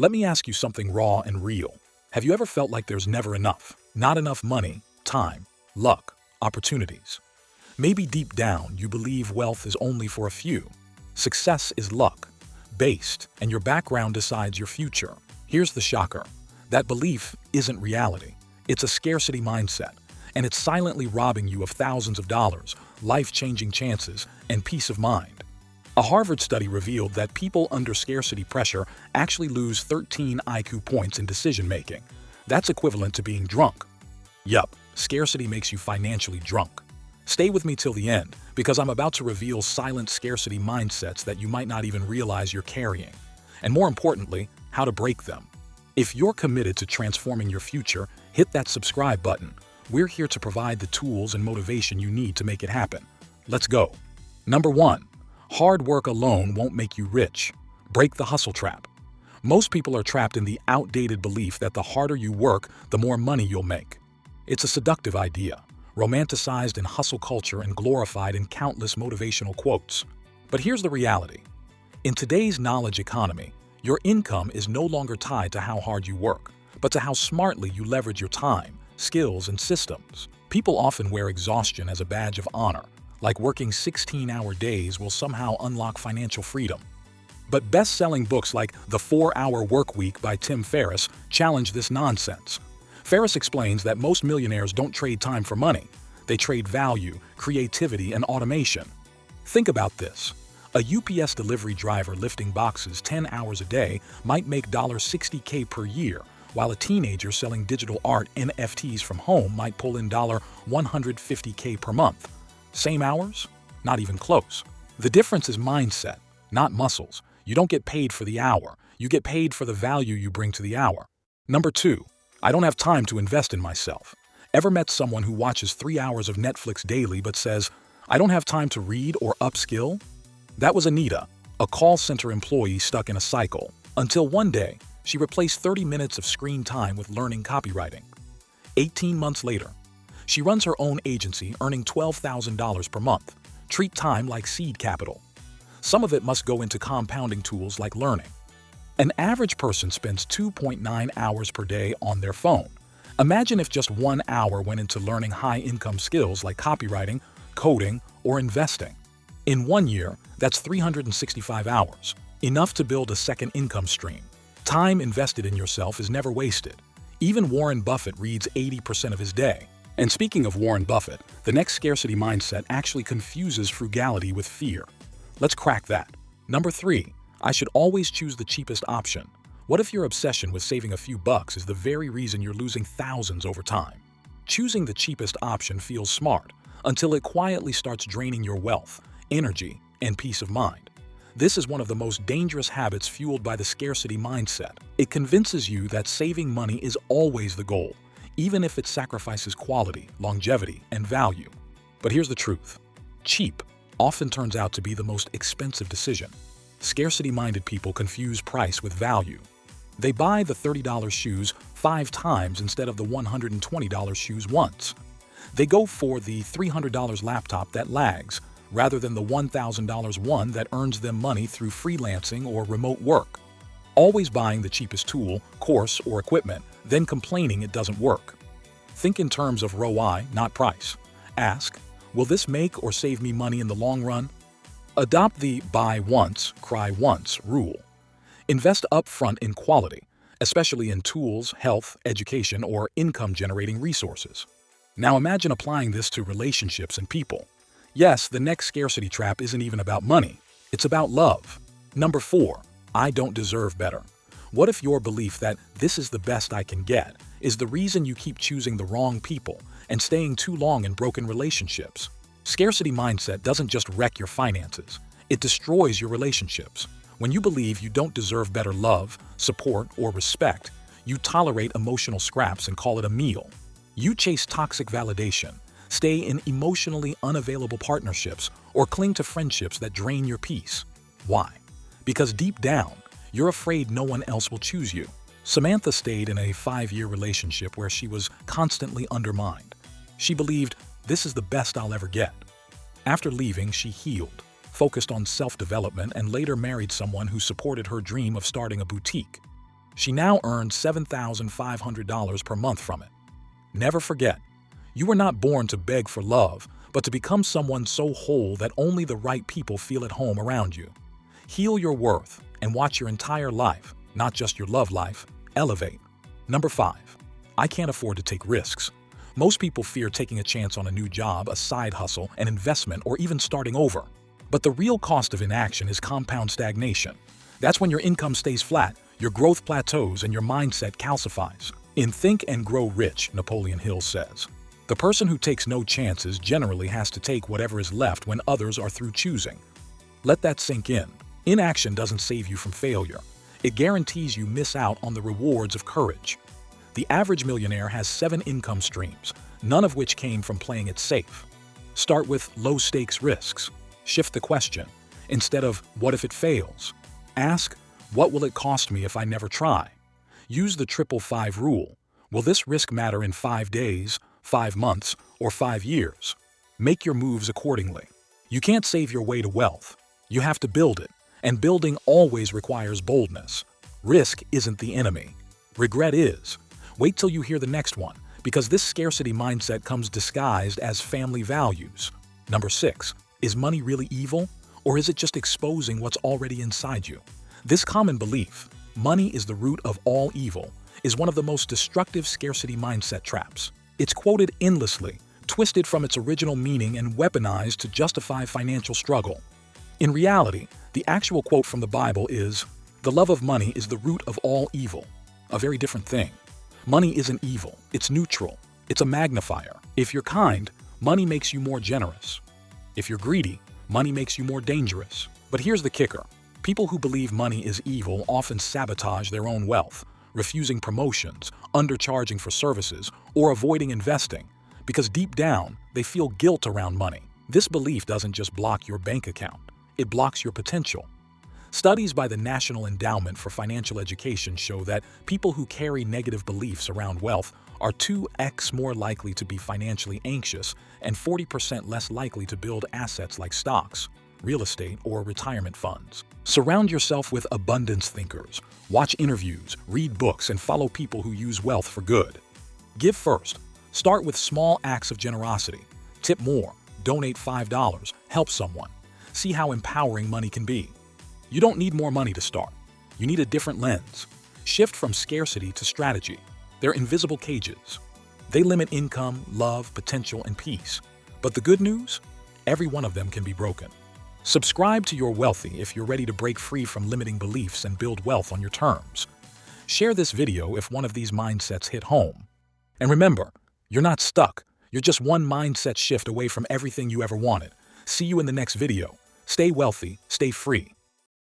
Let me ask you something raw and real. Have you ever felt like there's never enough? Not enough money, time, luck, opportunities. Maybe deep down you believe wealth is only for a few. Success is luck-based, and your background decides your future. Here's the shocker. That belief isn't reality. It's a scarcity mindset, and it's silently robbing you of thousands of dollars, life-changing chances, and peace of mind. A Harvard study revealed that people under scarcity pressure actually lose 13 IQ points in decision-making. That's equivalent to being drunk. Yup, scarcity makes you financially drunk. Stay with me till the end, because I'm about to reveal silent scarcity mindsets that you might not even realize you're carrying. And more importantly, how to break them. If you're committed to transforming your future, hit that subscribe button. We're here to provide the tools and motivation you need to make it happen. Let's go. Number 1. Hard work alone won't make you rich. Break the hustle trap. Most people are trapped in the outdated belief that the harder you work, the more money you'll make. It's a seductive idea, romanticized in hustle culture and glorified in countless motivational quotes. But here's the reality. In today's knowledge economy, your income is no longer tied to how hard you work, but to how smartly you leverage your time, skills, and systems. People often wear exhaustion as a badge of honor, like working 16-hour days will somehow unlock financial freedom. But best-selling books like The 4-Hour Workweek by Tim Ferriss challenge this nonsense. Ferriss explains that most millionaires don't trade time for money. They trade value, creativity, and automation. Think about this. A UPS delivery driver lifting boxes 10 hours a day might make $60K per year, while a teenager selling digital art NFTs from home might pull in $150K per month. Same hours? Not even close. The difference is mindset, not muscles. You don't get paid for the hour. You get paid for the value you bring to the hour. Number 2. I don't have time to invest in myself. Ever met someone who watches 3 hours of Netflix daily but says, I don't have time to read or upskill? That was Anita, a call center employee stuck in a cycle, until one day, she replaced 30 minutes of screen time with learning copywriting. 18 months later, she runs her own agency earning $12,000 per month. Treat time like seed capital. Some of it must go into compounding tools like learning. An average person spends 2.9 hours per day on their phone. Imagine if just 1 hour went into learning high-income skills like copywriting, coding, or investing. In 1 year, that's 365 hours, enough to build a second income stream. Time invested in yourself is never wasted. Even Warren Buffett reads 80% of his day. And speaking of Warren Buffett, the next scarcity mindset actually confuses frugality with fear. Let's crack that. Number 3. I should always choose the cheapest option. What if your obsession with saving a few bucks is the very reason you're losing thousands over time? Choosing the cheapest option feels smart, until it quietly starts draining your wealth, energy, and peace of mind. This is one of the most dangerous habits fueled by the scarcity mindset. It convinces you that saving money is always the goal, even if it sacrifices quality, longevity, and value. But here's the truth. Cheap often turns out to be the most expensive decision. Scarcity-minded people confuse price with value. They buy the $30 shoes 5 times instead of the $120 shoes once. They go for the $300 laptop that lags, rather than the $1,000 one that earns them money through freelancing or remote work. Always buying the cheapest tool, course, or equipment, then complaining it doesn't work. Think in terms of ROI, not price. Ask, will this make or save me money in the long run? Adopt the buy once, cry once rule. Invest upfront in quality, especially in tools, health, education, or income-generating resources. Now imagine applying this to relationships and people. Yes, the next scarcity trap isn't even about money. It's about love. Number 4. I don't deserve better. What if your belief that this is the best I can get is the reason you keep choosing the wrong people and staying too long in broken relationships? Scarcity mindset doesn't just wreck your finances. It destroys your relationships. When you believe you don't deserve better love, support, or respect, you tolerate emotional scraps and call it a meal. You chase toxic validation, stay in emotionally unavailable partnerships, or cling to friendships that drain your peace. Why? Because deep down, you're afraid no one else will choose you. Samantha stayed in a 5-year relationship where she was constantly undermined. She believed, this is the best I'll ever get. After leaving, she healed, focused on self-development, and later married someone who supported her dream of starting a boutique. She now earned $7,500 per month from it. Never forget, you were not born to beg for love, but to become someone so whole that only the right people feel at home around you. Heal your worth and watch your entire life, not just your love life, elevate. Number 5. I can't afford to take risks. Most people fear taking a chance on a new job, a side hustle, an investment, or even starting over. But the real cost of inaction is compound stagnation. That's when your income stays flat, your growth plateaus, and your mindset calcifies. In Think and Grow Rich, Napoleon Hill says, the person who takes no chances generally has to take whatever is left when others are through choosing. Let that sink in. Inaction doesn't save you from failure. It guarantees you miss out on the rewards of courage. The average millionaire has 7 income streams, none of which came from playing it safe. Start with low-stakes risks. Shift the question. Instead of, what if it fails? Ask, what will it cost me if I never try? Use the 555 rule. Will this risk matter in 5 days, 5 months, or 5 years? Make your moves accordingly. You can't save your way to wealth. You have to build it, and building always requires boldness. Risk isn't the enemy. Regret is. Wait till you hear the next one, because this scarcity mindset comes disguised as family values. Number 6. Is money really evil, or is it just exposing what's already inside you? This common belief, money is the root of all evil, is one of the most destructive scarcity mindset traps. It's quoted endlessly, twisted from its original meaning and weaponized to justify financial struggle. In reality, the actual quote from the Bible is, "The love of money is the root of all evil," a very different thing. Money isn't evil, it's neutral, it's a magnifier. If you're kind, money makes you more generous. If you're greedy, money makes you more dangerous. But here's the kicker. People who believe money is evil often sabotage their own wealth, refusing promotions, undercharging for services, or avoiding investing, because deep down, they feel guilt around money. This belief doesn't just block your bank account, it blocks your potential. Studies by the National Endowment for Financial Education show that people who carry negative beliefs around wealth are 2x more likely to be financially anxious and 40% less likely to build assets like stocks, real estate, or retirement funds. Surround yourself with abundance thinkers. Watch interviews, read books, and follow people who use wealth for good. Give first. Start with small acts of generosity. Tip more. Donate $5. Help someone. See how empowering money can be. You don't need more money to start. You need a different lens. Shift from scarcity to strategy. They're invisible cages. They limit income, love, potential, and peace. But the good news? Every one of them can be broken. Subscribe to Your Wealthy if you're ready to break free from limiting beliefs and build wealth on your terms. Share this video if one of these mindsets hit home. And remember, you're not stuck. You're just one mindset shift away from everything you ever wanted. See you in the next video. Stay wealthy, stay free,